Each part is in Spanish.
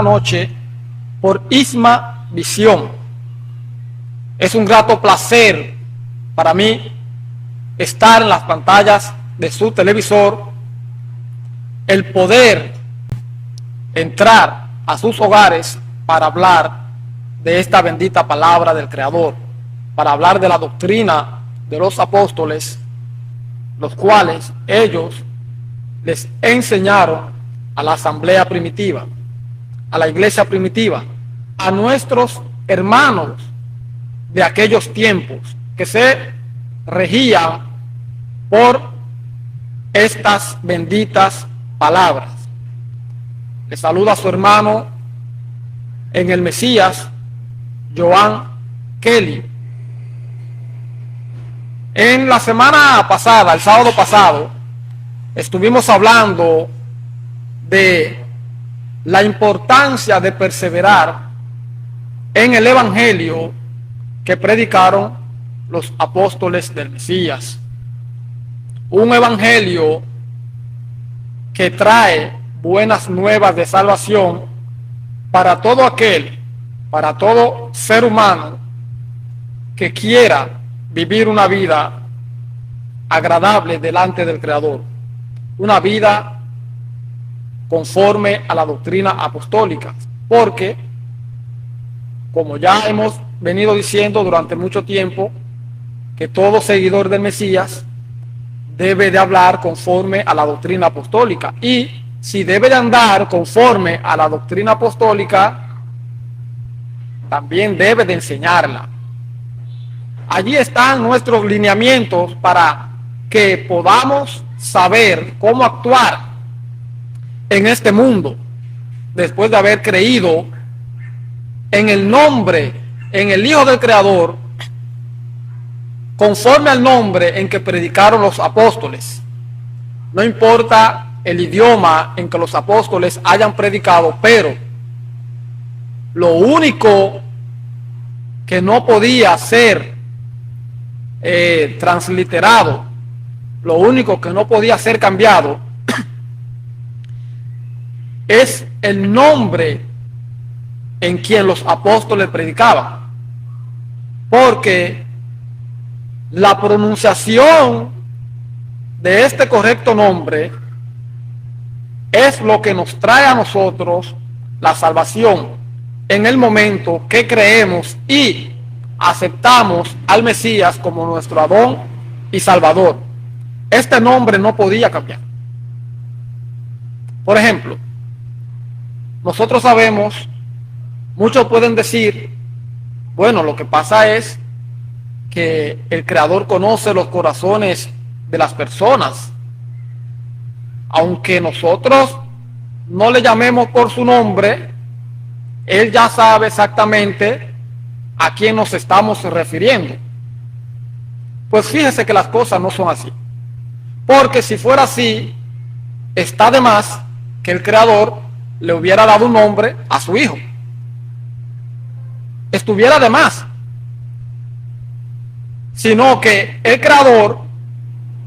noche por Isma Visión. Es un grato placer para mí estar en las pantallas de su televisor, el poder entrar a sus hogares para hablar de esta bendita palabra del Creador, para hablar de la doctrina de los apóstoles, los cuales ellos les enseñaron a la asamblea primitiva, a la iglesia primitiva, a nuestros hermanos de aquellos tiempos que se regían por estas benditas palabras. Le saluda a su hermano en el Mesías, Joan Kelly. En la semana pasada, el sábado pasado, estuvimos hablando de la importancia de perseverar en el evangelio que predicaron los apóstoles del Mesías. Un evangelio que trae buenas nuevas de salvación para todo aquel, para todo ser humano que quiera vivir una vida agradable delante del Creador, una vida conforme a la doctrina apostólica, porque, como ya hemos venido diciendo durante mucho tiempo, que todo seguidor del Mesías debe de hablar conforme a la doctrina apostólica, y si debe de andar conforme a la doctrina apostólica, también debe de enseñarla. Allí están nuestros lineamientos para que podamos saber cómo actuar en este mundo después de haber creído en el nombre, en el Hijo del Creador, conforme al nombre en que predicaron los apóstoles. No importa el idioma en que los apóstoles hayan predicado, pero lo único que no podía ser transliterado, lo único que no podía ser cambiado es el nombre en quien los apóstoles predicaban, porque la pronunciación de este correcto nombre es lo que nos trae a nosotros la salvación en el momento que creemos y aceptamos al Mesías como nuestro Adón y Salvador. Este nombre no podía cambiar. Por ejemplo, nosotros sabemos, muchos pueden decir, bueno, lo que pasa es que el Creador conoce los corazones de las personas. Aunque nosotros no le llamemos por su nombre, Él ya sabe exactamente a quién nos estamos refiriendo. Pues fíjese que las cosas no son así. Porque si fuera así, está de más que el Creador le hubiera dado un nombre a su Hijo. Estuviera de más. Sino que el Creador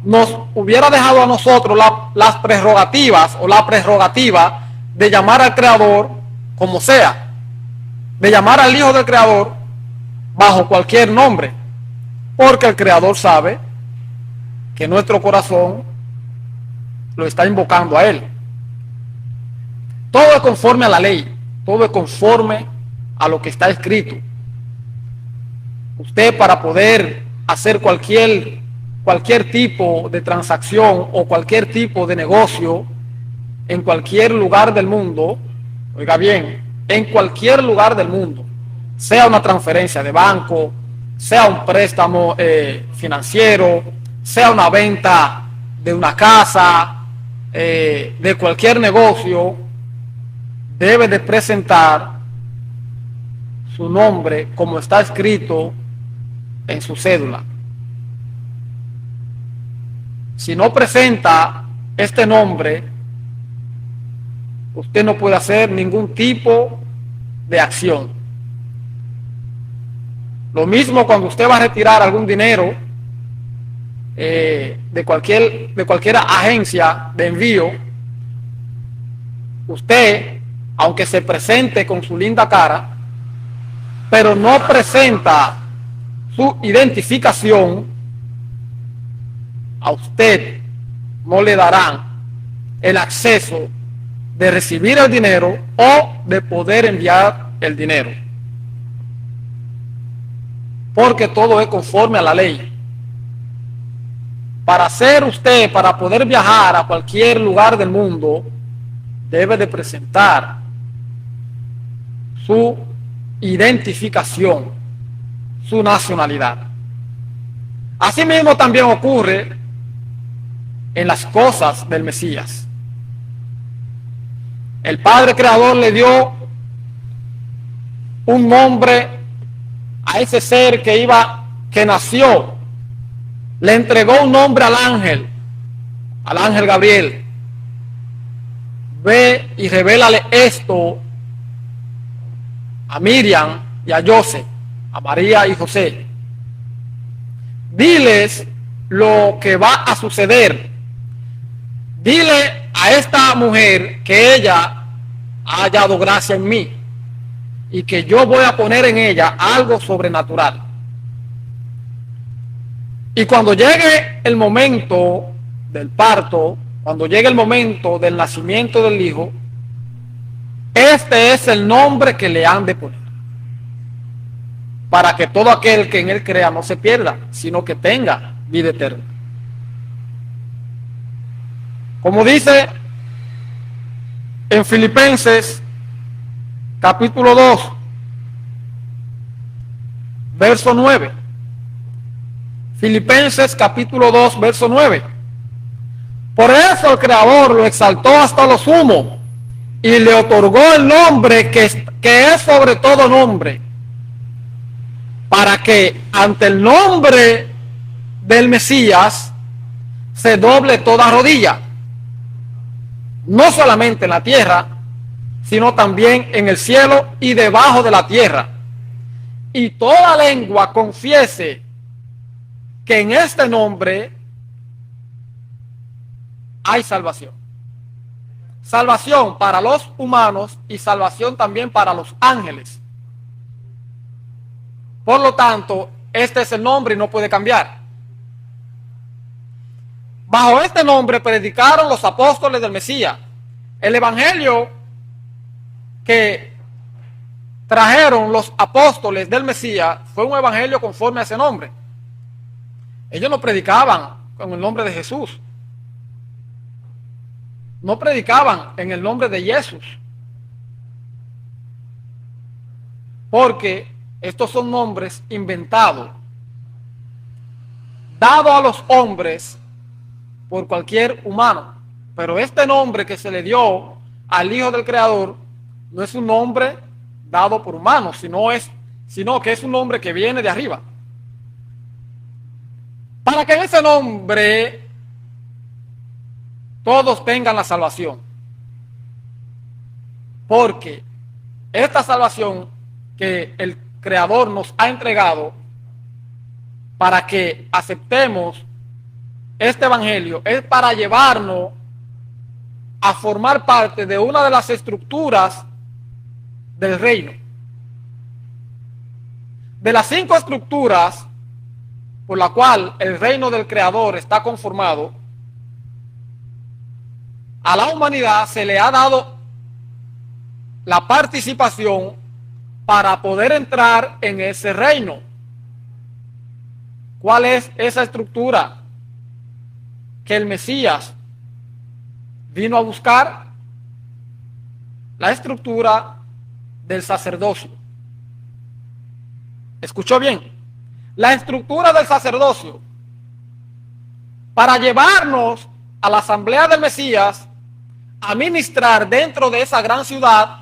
nos hubiera dejado a nosotros las prerrogativas o la prerrogativa de llamar al Creador como sea, de llamar al Hijo del Creador bajo cualquier nombre, porque el Creador sabe que nuestro corazón lo está invocando a Él. Todo es conforme a la ley, todo es conforme a lo que está escrito. Usted, para poder hacer cualquier tipo de transacción o cualquier tipo de negocio en cualquier lugar del mundo, oiga bien, en cualquier lugar del mundo, sea una transferencia de banco, sea un préstamo financiero, sea una venta de una casa, de cualquier negocio, debe de presentar su nombre como está escrito en su cédula. Si no presenta este nombre, usted no puede hacer ningún tipo de acción. Lo mismo cuando usted va a retirar algún dinero de cualquier agencia de envío, usted, aunque se presente con su linda cara, pero no presenta su identificación, a usted no le darán el acceso de recibir el dinero o de poder enviar el dinero, porque todo es conforme a la ley. Para poder viajar a cualquier lugar del mundo, debe de presentar su identificación, su nacionalidad. Asimismo también ocurre en las cosas del Mesías. El Padre Creador le dio un nombre a ese ser que nació. Le entregó un nombre al ángel Gabriel. Ve y revélale esto a Miriam y a José, a María y José. Diles lo que va a suceder. Dile a esta mujer que ella ha hallado gracia en mí y que yo voy a poner en ella algo sobrenatural. Y cuando llegue el momento del parto, cuando llegue el momento del nacimiento del hijo, este es el nombre que le han de poner, para que todo aquel que en él crea no se pierda, sino que tenga vida eterna. Como dice en Filipenses capítulo 2, verso 9. Filipenses capítulo 2, verso 9. Por eso el Creador lo exaltó hasta lo sumo y le otorgó el nombre que es sobre todo nombre, para que ante el nombre del Mesías se doble toda rodilla, no solamente en la tierra, sino también en el cielo y debajo de la tierra, y toda lengua confiese que en este nombre hay salvación. Salvación para los humanos y salvación también para los ángeles. Por lo tanto, este es el nombre y no puede cambiar. Bajo este nombre predicaron los apóstoles del Mesías. El evangelio que trajeron los apóstoles del Mesías fue un evangelio conforme a ese nombre. Ellos no predicaban con el nombre de Jesús. No predicaban en el nombre de Jesús. Porque estos son nombres inventados, dados a los hombres por cualquier humano. Pero este nombre que se le dio al Hijo del Creador no es un nombre dado por humanos, sino que es un nombre que viene de arriba. Para que en ese nombre todos tengan la salvación. Porque esta salvación que el Creador nos ha entregado para que aceptemos este evangelio es para llevarnos a formar parte de una de las estructuras del reino. De las 5 estructuras por la cual el reino del Creador está conformado, a la humanidad se le ha dado la participación para poder entrar en ese reino. ¿Cuál es esa estructura que el Mesías vino a buscar? La estructura del sacerdocio. ¿Escuchó bien? La estructura del sacerdocio, para llevarnos a la asamblea del Mesías a ministrar dentro de esa gran ciudad,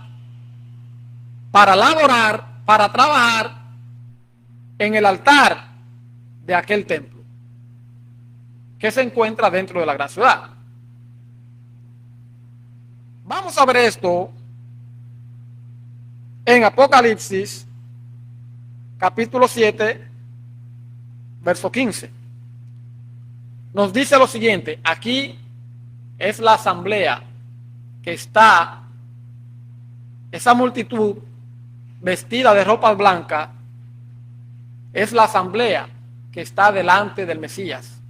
para laborar, para trabajar en el altar de aquel templo que se encuentra dentro de la gran ciudad. Vamos a ver esto en Apocalipsis capítulo 7, verso 15. Nos dice lo siguiente: aquí es la asamblea que está esa multitud vestida de ropas blancas es la asamblea que está delante del Mesías.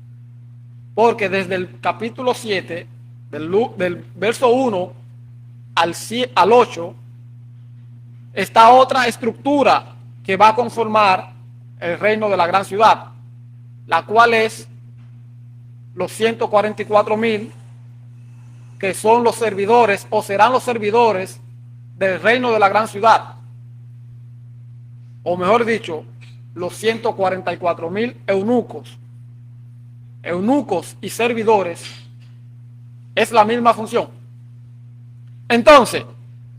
Porque desde el capítulo 7, del verso 1 al 8, está otra estructura que va a conformar el reino de la gran ciudad, la cual es los 144,000 que son los servidores o serán los servidores del reino de la gran ciudad, o mejor dicho, los 144,000 eunucos y servidores. Es la misma función. Entonces,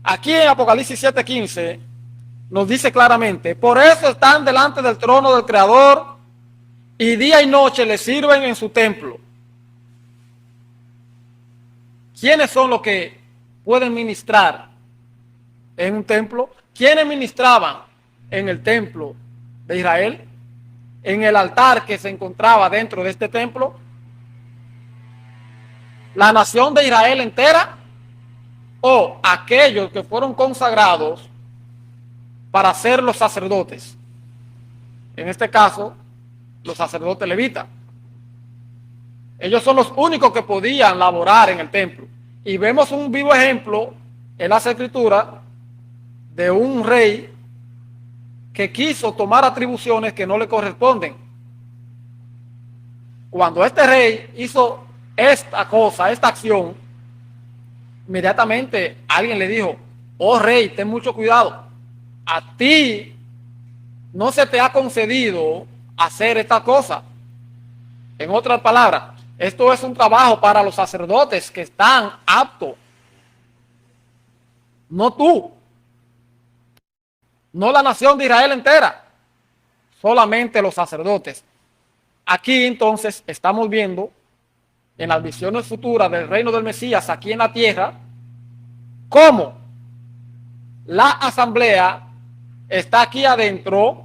aquí en Apocalipsis 7:15 nos dice claramente: por eso están delante del trono del Creador y día y noche le sirven en su templo. ¿Quiénes son los que pueden ministrar en un templo? ¿Quiénes ministraban en el templo de Israel? En el altar que se encontraba dentro de este templo. La nación de Israel entera, o aquellos que fueron consagrados para ser los sacerdotes. En este caso, los sacerdotes levitas. Ellos son los únicos que podían laborar en el templo. Y vemos un vivo ejemplo en las Escrituras de un rey que quiso tomar atribuciones que no le corresponden. Cuando este rey hizo esta cosa, esta acción, inmediatamente alguien le dijo: oh rey, ten mucho cuidado, a ti no se te ha concedido hacer esta cosa. En otras palabras, esto es un trabajo para los sacerdotes que están aptos, no tú, no la nación de Israel entera, solamente los sacerdotes. Aquí entonces estamos viendo en las visiones futuras del reino del Mesías aquí en la tierra, cómo la asamblea está aquí adentro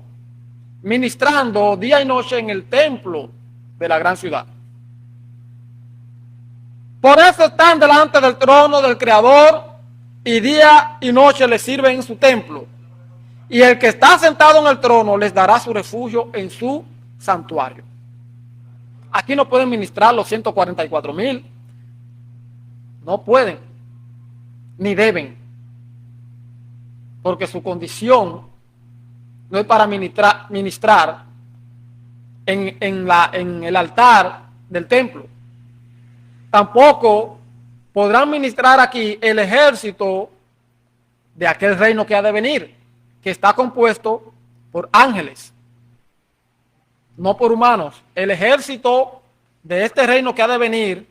ministrando día y noche en el templo de la gran ciudad. Por eso están delante del trono del Creador y día y noche les sirven en su templo. Y el que está sentado en el trono les dará su refugio en su santuario. Aquí no pueden ministrar los 144,000. No pueden, ni deben. Porque su condición no es para ministrar en el altar del templo. Tampoco podrán ministrar aquí el ejército de aquel reino que ha de venir, que está compuesto por ángeles, no por humanos. El ejército de este reino que ha de venir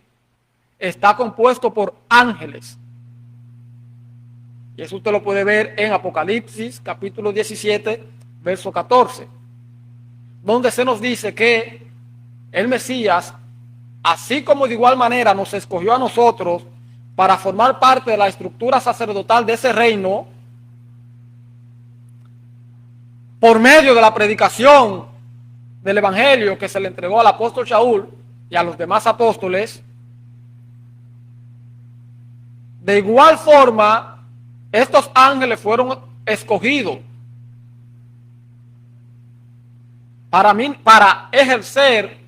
está compuesto por ángeles. Y eso usted lo puede ver en Apocalipsis, capítulo 17, verso 14, donde se nos dice que el Mesías, así como de igual manera nos escogió a nosotros para formar parte de la estructura sacerdotal de ese reino, por medio de la predicación del evangelio que se le entregó al apóstol Shaul y a los demás apóstoles, de igual forma estos ángeles fueron escogidos para ejercer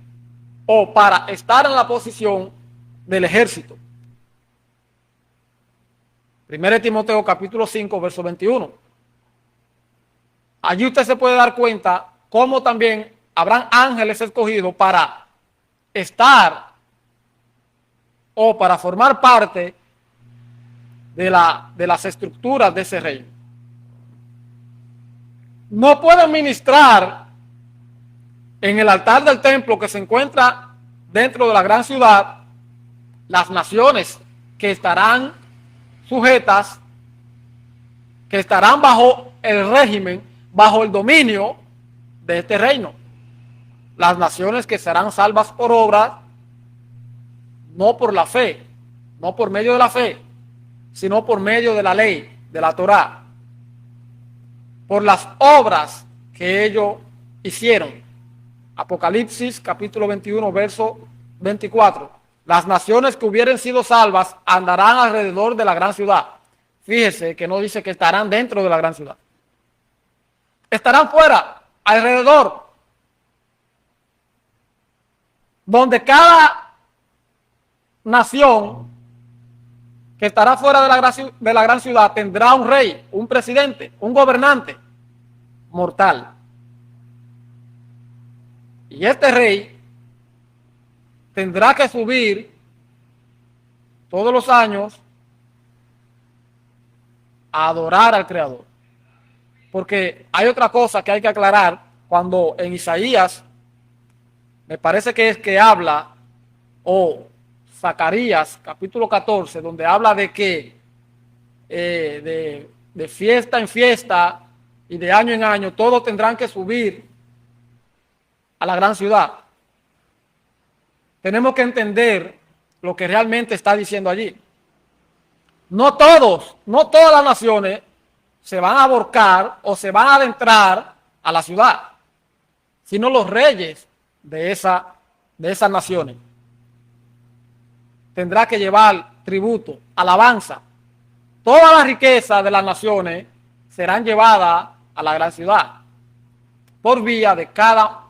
o para estar en la posición del ejército. 1 Timoteo capítulo 5, verso 21. Allí usted se puede dar cuenta cómo también habrán ángeles escogidos para estar o para formar parte de las estructuras de ese reino. No pueden ministrar en el altar del templo que se encuentra dentro de la gran ciudad las naciones que estarán sujetas, que estarán bajo el régimen, bajo el dominio de este reino. Las naciones que serán salvas por obras, no por la fe, no por medio de la fe, sino por medio de la ley, de la Torá, por las obras que ellos hicieron. Apocalipsis capítulo 21, verso 24. Las naciones que hubieren sido salvas andarán alrededor de la gran ciudad, fíjese que no dice que estarán dentro de la gran ciudad. Estarán fuera, alrededor, donde cada nación que estará fuera de la gran ciudad tendrá un rey, un presidente, un gobernante mortal. Y este rey tendrá que subir todos los años a adorar al Creador. Porque hay otra cosa que hay que aclarar cuando en Isaías, me parece que es que habla, o Zacarías, capítulo 14, donde habla de que de fiesta en fiesta y de año en año, todos tendrán que subir a la gran ciudad. Tenemos que entender lo que realmente está diciendo allí. No todas las naciones se van a aborcar o se van a adentrar a la ciudad, sino los reyes de esas naciones. Tendrá que llevar tributo, alabanza. Toda la riqueza de las naciones serán llevadas a la gran ciudad por vía de cada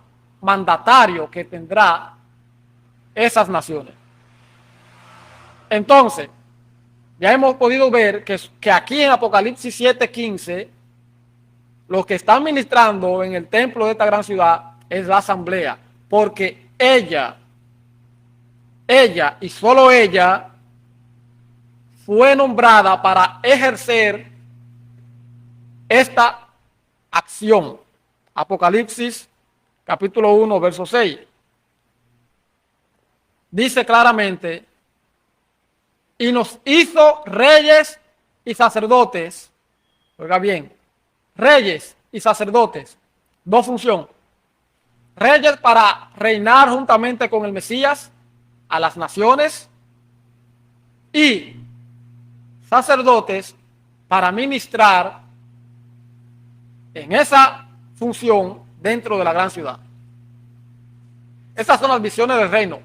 mandatario que tendrá esas naciones. Entonces, ya hemos podido ver que aquí en Apocalipsis 7:15, los que están ministrando en el templo de esta gran ciudad es la asamblea, porque ella y solo ella fue nombrada para ejercer esta acción. Apocalipsis capítulo 1, verso 6. Dice claramente: y nos hizo reyes y sacerdotes. Oiga bien, reyes y sacerdotes. Dos funciones. Reyes para reinar juntamente con el Mesías a las naciones, y sacerdotes para ministrar en esa función dentro de la gran ciudad. Estas son las visiones del reino.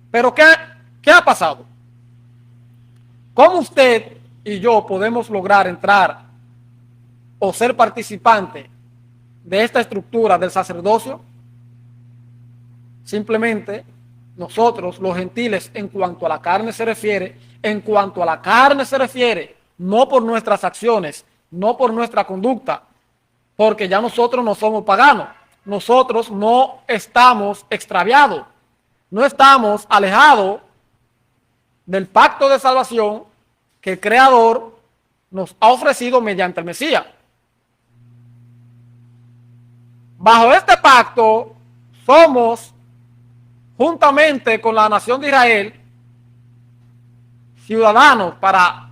Pero ¿qué ha pasado? ¿Cómo usted y yo podemos lograr entrar o ser participante de esta estructura del sacerdocio? Simplemente nosotros, los gentiles, en cuanto a la carne se refiere, no por nuestras acciones, no por nuestra conducta, porque ya nosotros no somos paganos, nosotros no estamos extraviados, no estamos alejados del pacto de salvación que el Creador nos ha ofrecido mediante el Mesías. Bajo este pacto somos, juntamente con la nación de Israel, ciudadanos para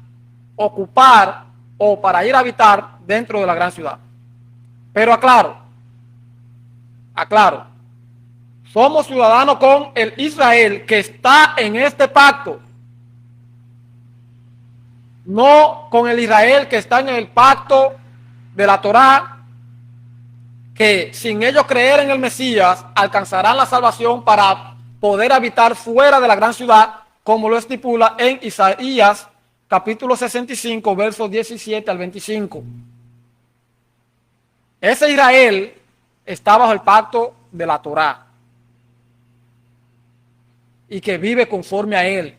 ocupar o para ir a habitar dentro de la gran ciudad. Pero aclaro, somos ciudadanos con el Israel que está en este pacto, no con el Israel que está en el pacto de la Torá, que sin ellos creer en el Mesías alcanzarán la salvación para poder habitar fuera de la gran ciudad, como lo estipula en Isaías capítulo 65, versos 17 al 25. Ese Israel está bajo el pacto de la Torá y que vive conforme a él,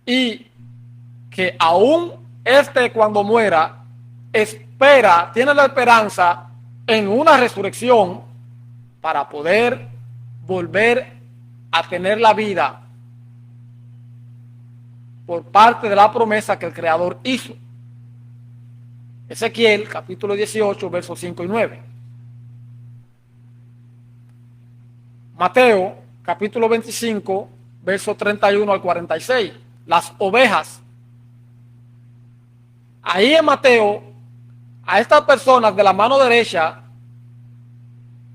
y que aún cuando muera tiene la esperanza en una resurrección para poder volver a tener la vida por parte de la promesa que el Creador hizo. Ezequiel capítulo 18, versos 5 y 9. Mateo capítulo 25, versos 31 al 46. Las ovejas. Ahí en Mateo, a estas personas de la mano derecha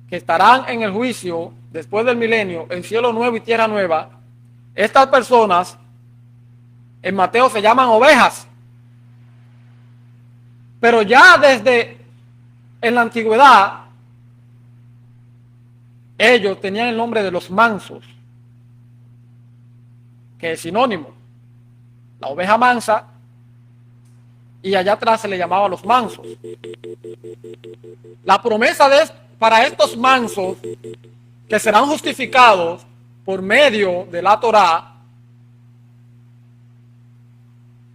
que estarán en el juicio después del milenio, en cielo nuevo y tierra nueva, estas personas en Mateo se llaman ovejas. Pero ya desde en la antigüedad, ellos tenían el nombre de los mansos, que es sinónimo. La oveja mansa y allá atrás se le llamaba los mansos. La promesa para estos mansos que serán justificados por medio de la Torá,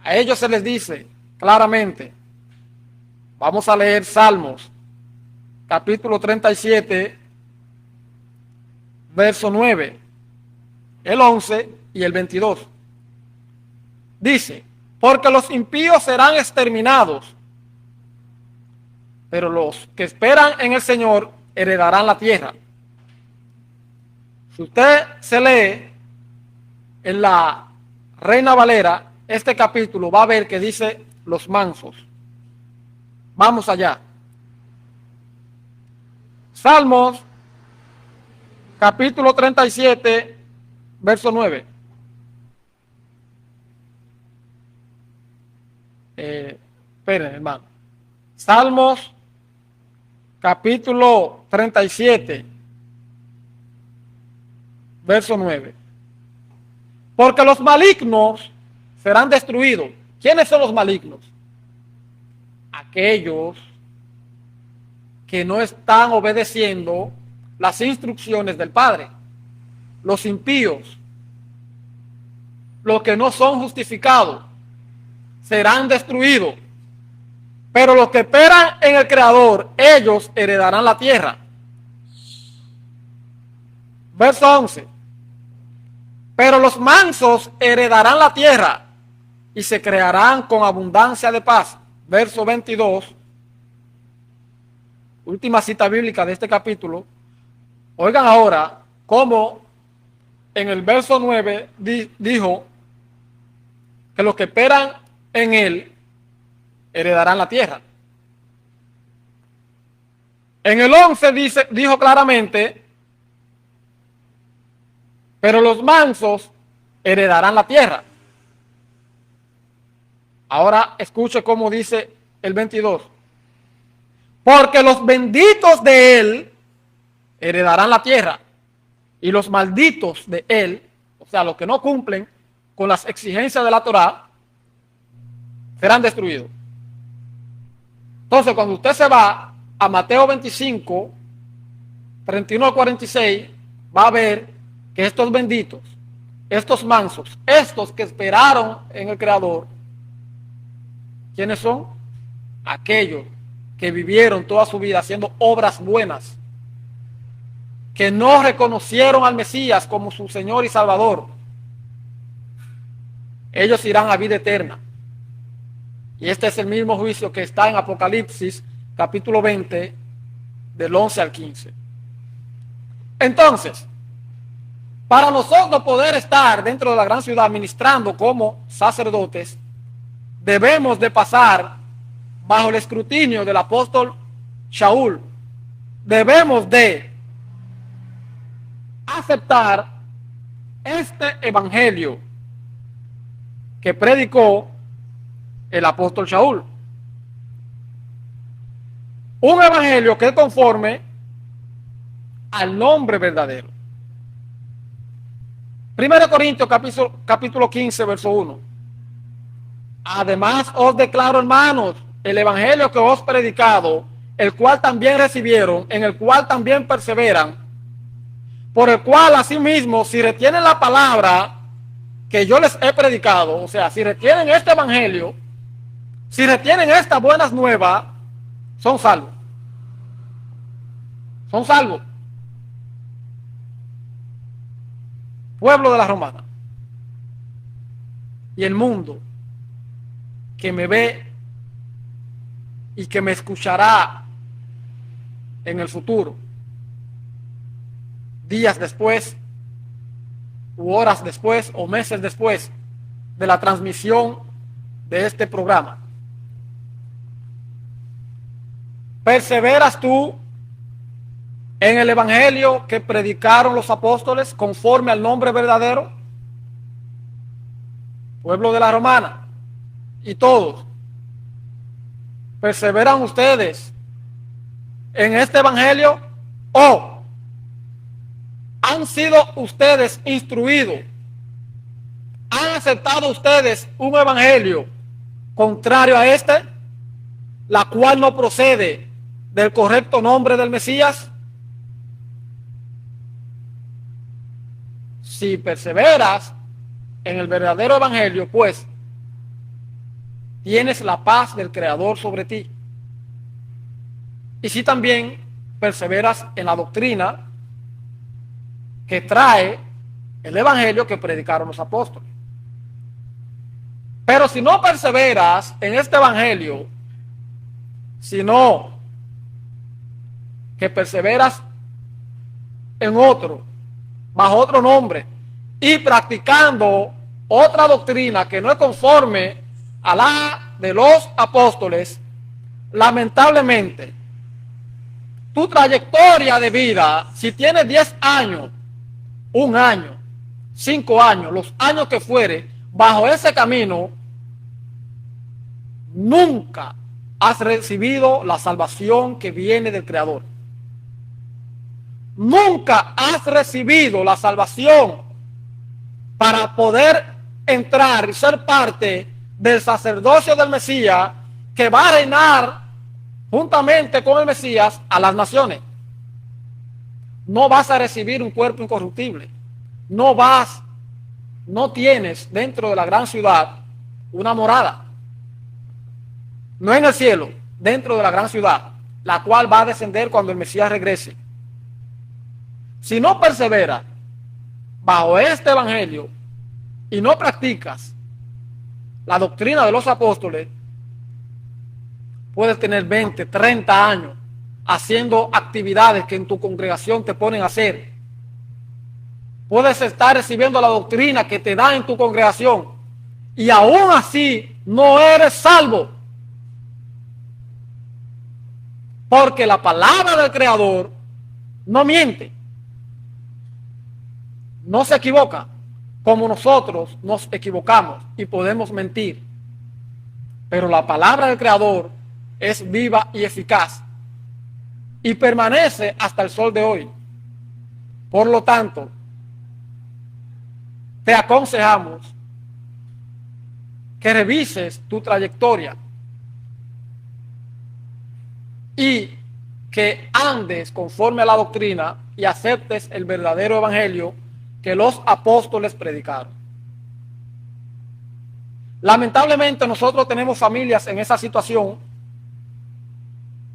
a ellos se les dice claramente, vamos a leer Salmos, capítulo 37, verso 9, el 11 y el 22. Dice, porque los impíos serán exterminados, pero los que esperan en el Señor heredarán la tierra. Si usted se lee en la Reina Valera este capítulo, va a ver que dice los mansos. Vamos allá. Salmos, capítulo 37, verso 9. Esperen, hermano. Salmos, capítulo 37, verso 9. Porque los malignos serán destruidos. ¿Quiénes son los malignos? Aquellos que no están obedeciendo las instrucciones del Padre. Los impíos, los que no son justificados, serán destruidos. Pero los que esperan en el Creador, ellos heredarán la tierra. Verso 11. Pero los mansos heredarán la tierra y se crearán con abundancia de paz. Verso 22. Última cita bíblica de este capítulo. Oigan ahora cómo en el verso 9 dijo que los que esperan en él heredarán la tierra. En el 11 dijo claramente, pero los mansos heredarán la tierra. Ahora escuche cómo dice el 22. Porque los benditos de él heredarán la tierra, y los malditos de él, o sea, los que no cumplen con las exigencias de la Torá, serán destruidos. Entonces, cuando usted se va a Mateo 25, 31 al 46, va a ver que estos benditos, estos mansos, estos que esperaron en el Creador, ¿quiénes son? Aquellos que vivieron toda su vida haciendo obras buenas, que no reconocieron al Mesías como su Señor y Salvador. Ellos irán a vida eterna. Y este es el mismo juicio que está en Apocalipsis, capítulo 20, del 11 al 15. Entonces, para nosotros poder estar dentro de la gran ciudad ministrando como sacerdotes, debemos de pasar bajo el escrutinio del apóstol Shaul. Debemos de aceptar este evangelio que predicó el apóstol Shaul. Un evangelio que es conforme al nombre verdadero. 1 Corintios capítulo 15, verso 1. Además os declaro, hermanos, el evangelio que os he predicado, el cual también recibieron, en el cual también perseveran, por el cual asimismo, si retienen la palabra que yo les he predicado, o sea, si retienen este evangelio, si retienen estas buenas nuevas, son salvos. Son salvos. Pueblo de la Romana. Y el mundo que me ve y que me escuchará en el futuro, días después, u horas después, o meses después de la transmisión de este programa. ¿Perseveras tú en el evangelio que predicaron los apóstoles conforme al nombre verdadero? Pueblo de la Romana y todos, ¿perseveran ustedes en este evangelio o han sido ustedes instruidos? ¿Han aceptado ustedes un evangelio contrario a este, la cual no procede del correcto nombre del Mesías? Si perseveras en el verdadero evangelio, pues tienes la paz del Creador sobre ti. Y si también perseveras en la doctrina que trae el evangelio que predicaron los apóstoles. Pero si no perseveras en este evangelio, sino que perseveras en otro, bajo otro nombre, y practicando otra doctrina que no es conforme a la de los apóstoles, lamentablemente, tu trayectoria de vida, si tienes 10 años, 1 año, 5 años, los años que fuere, bajo ese camino, nunca has recibido la salvación que viene del Creador. Nunca has recibido la salvación para poder entrar y ser parte del sacerdocio del Mesías que va a reinar juntamente con el Mesías a las naciones. No vas a recibir un cuerpo incorruptible. No tienes dentro de la gran ciudad una morada. No en el cielo, dentro de la gran ciudad, la cual va a descender cuando el Mesías regrese. Si no perseveras bajo este evangelio y no practicas la doctrina de los apóstoles, puedes tener 20, 30 años haciendo actividades que en tu congregación te ponen a hacer. Puedes estar recibiendo la doctrina que te da en tu congregación y aún así no eres salvo. Porque la palabra del Creador no miente. No se equivoca como nosotros nos equivocamos y podemos mentir. Pero la palabra del Creador es viva y eficaz y permanece hasta el sol de hoy. Por lo tanto, te aconsejamos que revises tu trayectoria y que andes conforme a la doctrina y aceptes el verdadero evangelio que los apóstoles predicaron. Lamentablemente nosotros tenemos familias en esa situación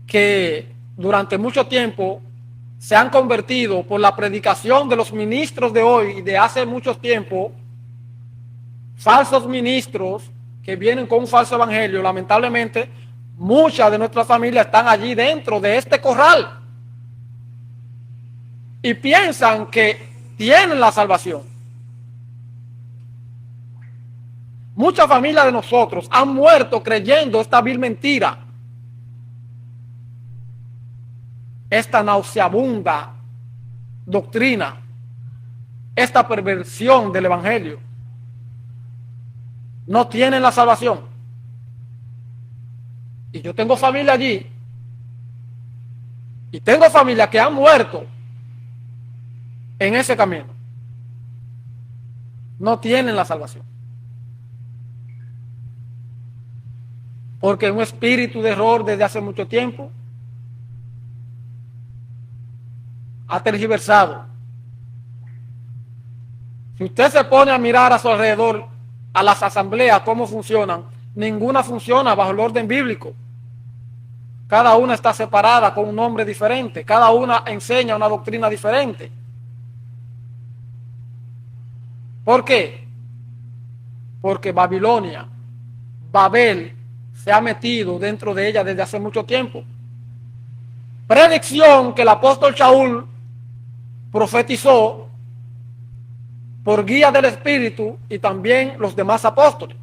que durante mucho tiempo se han convertido por la predicación de los ministros de hoy y de hace mucho tiempo, falsos ministros que vienen con un falso evangelio. Lamentablemente muchas de nuestras familias están allí dentro de este corral y piensan que tienen la salvación. Muchas familias de nosotros han muerto creyendo esta vil mentira, esta nauseabunda doctrina, esta perversión del evangelio. No tienen la salvación. Y yo tengo familia allí, y tengo familia que han muerto en ese camino. No tienen la salvación. Porque un espíritu de error desde hace mucho tiempo ha tergiversado. Si usted se pone a mirar a su alrededor, a las asambleas, cómo funcionan, ninguna funciona bajo el orden bíblico. Cada una está separada con un nombre diferente. Cada una enseña una doctrina diferente. ¿Por qué? Porque Babilonia, Babel, se ha metido dentro de ella desde hace mucho tiempo. Predicción que el apóstol Shaul profetizó por guía del Espíritu y también los demás apóstoles.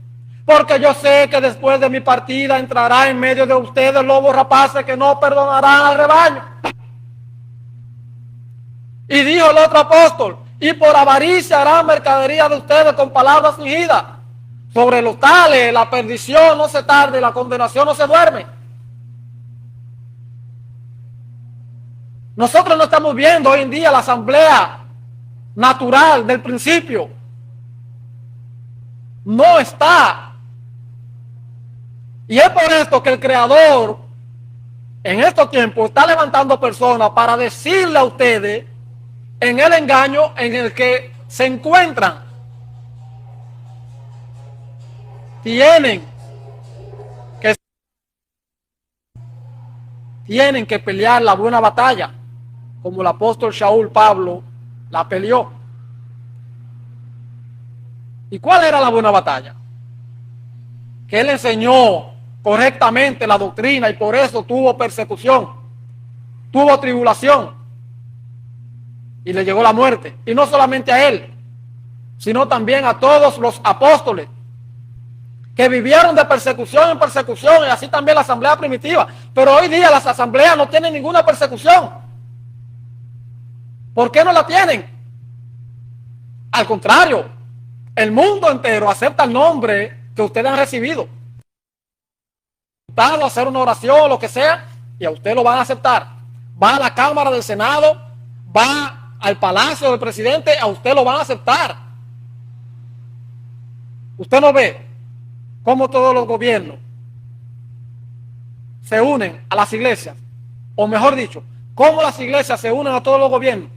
Porque yo sé que después de mi partida entrará en medio de ustedes lobos rapaces que no perdonarán al rebaño. Y dijo el otro apóstol, y por avaricia harán mercadería de ustedes con palabras fingidas. Sobre los tales la perdición no se tarda y la condenación no se duerme. Nosotros no estamos viendo hoy en día la asamblea natural del principio. No está Y es por esto que el Creador en estos tiempos está levantando personas para decirle a ustedes en el engaño en el que se encuentran. Tienen que pelear la buena batalla, como el apóstol Shaul Pablo la peleó. ¿Y cuál era la buena batalla? Que él enseñó correctamente la doctrina y por eso tuvo persecución, tuvo tribulación y le llegó la muerte. Y no solamente a él, sino también a todos los apóstoles que vivieron de persecución en persecución, y así también la asamblea primitiva. Pero hoy día las asambleas no tienen ninguna persecución. ¿Por qué no la tienen? Al contrario, el mundo entero acepta el nombre que ustedes han recibido. A hacer una oración o lo que sea, y a usted lo van a aceptar. Va a la Cámara del Senado, va al Palacio del Presidente, a usted lo van a aceptar. Usted no ve cómo todos los gobiernos se unen a las iglesias, o mejor dicho, cómo las iglesias se unen a todos los gobiernos.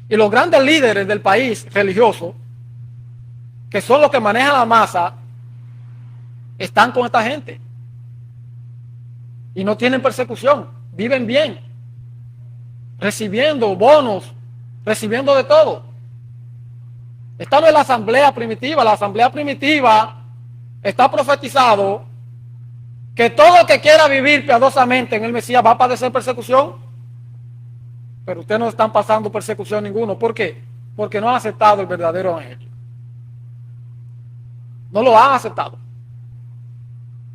Y los grandes líderes del país religioso, que son los que manejan la masa, están con esta gente. Y no tienen persecución, viven bien, recibiendo bonos, recibiendo de todo. Esta no es la asamblea primitiva. La asamblea primitiva está profetizado que todo el que quiera vivir piadosamente en el Mesías va a padecer persecución. Pero ustedes no están pasando persecución ninguno. ¿Por qué? Porque no han aceptado el verdadero evangelio. No lo han aceptado.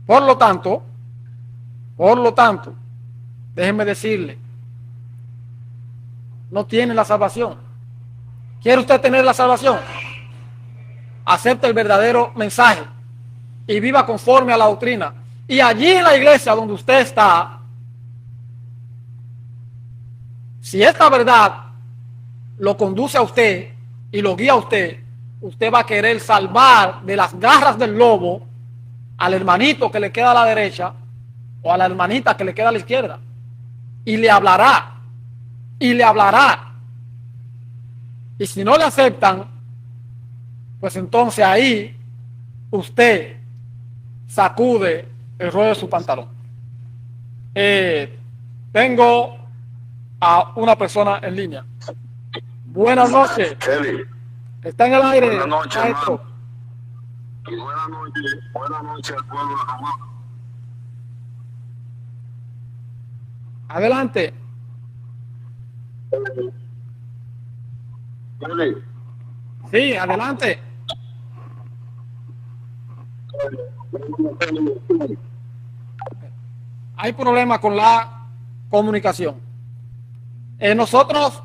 Por lo tanto, déjenme decirle, no tiene la salvación. ¿Quiere usted tener la salvación? Acepte el verdadero mensaje y viva conforme a la doctrina. Y allí en la iglesia donde usted está, si esta verdad lo conduce a usted y lo guía a usted, usted va a querer salvar de las garras del lobo al hermanito que le queda a la derecha o a la hermanita que le queda a la izquierda. Y le hablará. Y le hablará. Y si no le aceptan, pues entonces ahí usted sacude el rollo de su pantalón. Tengo a una persona en línea. Buenas noches. Kelly. Está en el aire. Buenas noches, maestro. Y buenas noches al pueblo de Jamás. Adelante. Kelly. Sí, adelante. Hay problemas con la comunicación. Nosotros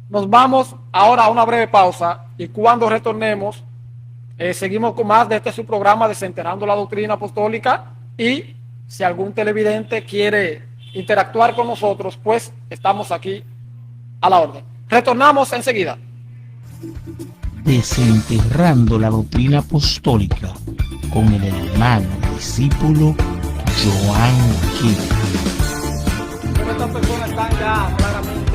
nos vamos ahora a una breve pausa y cuando retornemos seguimos con más de este su programa Desenterrando la Doctrina Apostólica, y si algún televidente quiere interactuar con nosotros, pues estamos aquí a la orden. Retornamos enseguida. Desenterrando la Doctrina Apostólica con el hermano discípulo Joan Gil. Estas personas están ya claramente